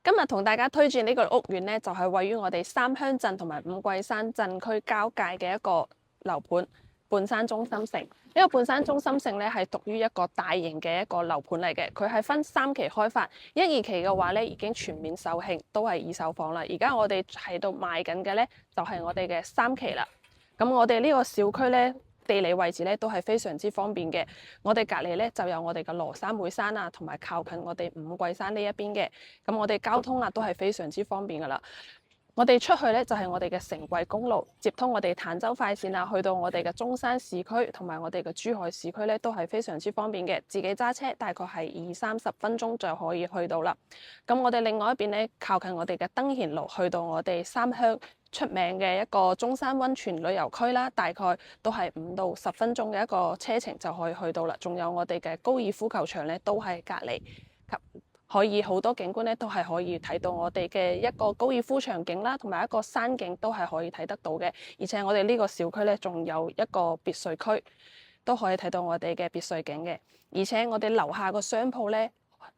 今日同大家推薦呢個屋苑呢，就係位於我哋三鄉鎮同埋五桂山鎮區交界嘅一個樓盤——半山中心城。呢個半山中心城咧係屬於一個大型嘅一個樓盤嚟嘅，佢係分3期開發，1、2期嘅話咧已經全面售罄，都係二手房啦。而家我哋喺度賣緊嘅咧就係我哋嘅3期啦。咁我哋呢個小區咧，地理位置咧都係非常之方便嘅，我哋隔離咧就有我哋嘅羅山妹山啊，同埋靠近我哋五桂山呢一邊嘅，咁我哋交通啊都係非常之方便噶啦。我哋出去咧就係我哋嘅城桂公路，接通我哋坦洲快線啊，去到我哋嘅中山市區同埋我哋嘅珠海市區咧都係非常之方便嘅，自己揸車大概係20-30分鐘就可以去到啦。咁我哋另外一邊咧靠近我哋嘅登賢路，去到我哋三鄉出名嘅一個中山溫泉旅遊區啦，大概都係5到10分鐘嘅一個車程就可以去到啦。仲有我哋嘅高爾夫球場咧，都係隔離，可以好多景觀咧都係可以睇到我哋嘅一個高爾夫場景啦，同埋一個山景都係可以睇得到嘅。而且我哋呢個小區咧仲有一個別墅區，都可以睇到我哋嘅別墅景嘅。而且我哋樓下個商鋪咧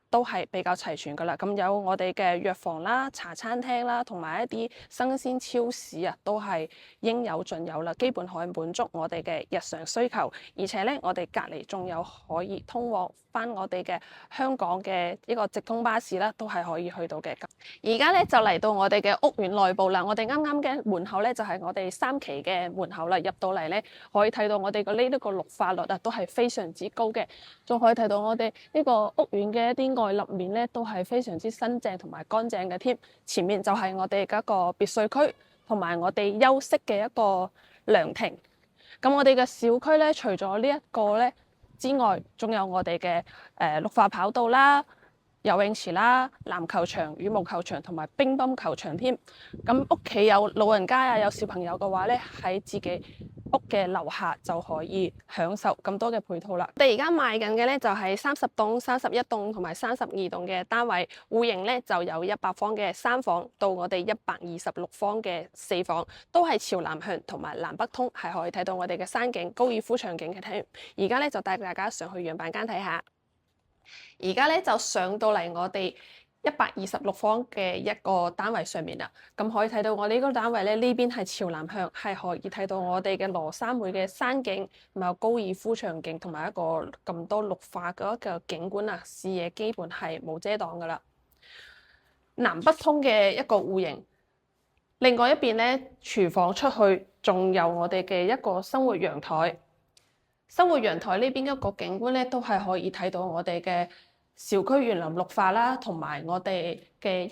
都係比較齊全噶啦，咁有我哋嘅藥房啦、茶餐廳啦，同埋一啲新鮮超市啊，都係應有盡有啦，基本可以滿足我哋嘅日常需求。而且咧，我哋隔離仲有可以通往翻我哋嘅香港嘅一個直通巴士啦，都係可以去到嘅。而家咧就嚟到我哋嘅屋苑內部啦，我哋啱啱嘅門口咧就係我哋3期嘅門口啦，入到嚟咧可以睇到我哋嘅呢一個綠化率啊，都係非常之高嘅，仲可以睇到我哋呢個屋苑嘅一啲外立面咧都係非常之新淨同埋乾淨嘅添。前面就係我哋嗰個別墅區，同埋我哋休息嘅一個涼亭。咁我哋嘅小區咧，除咗呢一個咧之外，仲有我哋嘅綠化跑道啦、游泳池啦、籃球場、羽毛球場同埋乒乓球場添。咁屋企有老人家啊，有小朋友嘅話咧，喺自己屋嘅樓下就可以享受咁多嘅配套啦。我哋而家賣緊嘅咧就係30棟、31棟同埋32棟嘅單位，戶型咧就有100方嘅3房到我哋126方嘅4房，都係朝南向同埋南北通，係可以睇到我哋嘅山景、高爾夫場景嘅添。而家咧就帶大家上去樣板間睇下。而家咧就上到嚟我哋126方嘅一個單位上面啦，咁可以睇到我哋呢個單位咧，呢邊係朝南向，係可以睇到我哋嘅羅山妹嘅山景，同埋高爾夫場景，同埋一個咁多綠化嘅一個景觀啊，視野基本係冇遮擋噶啦。南北通嘅一個戶型，另外一邊咧廚房出去，仲有我哋嘅一個生活陽台。生活陽台呢邊一個景觀咧，都係可以睇到我哋嘅小區園林綠化啦，同埋我哋嘅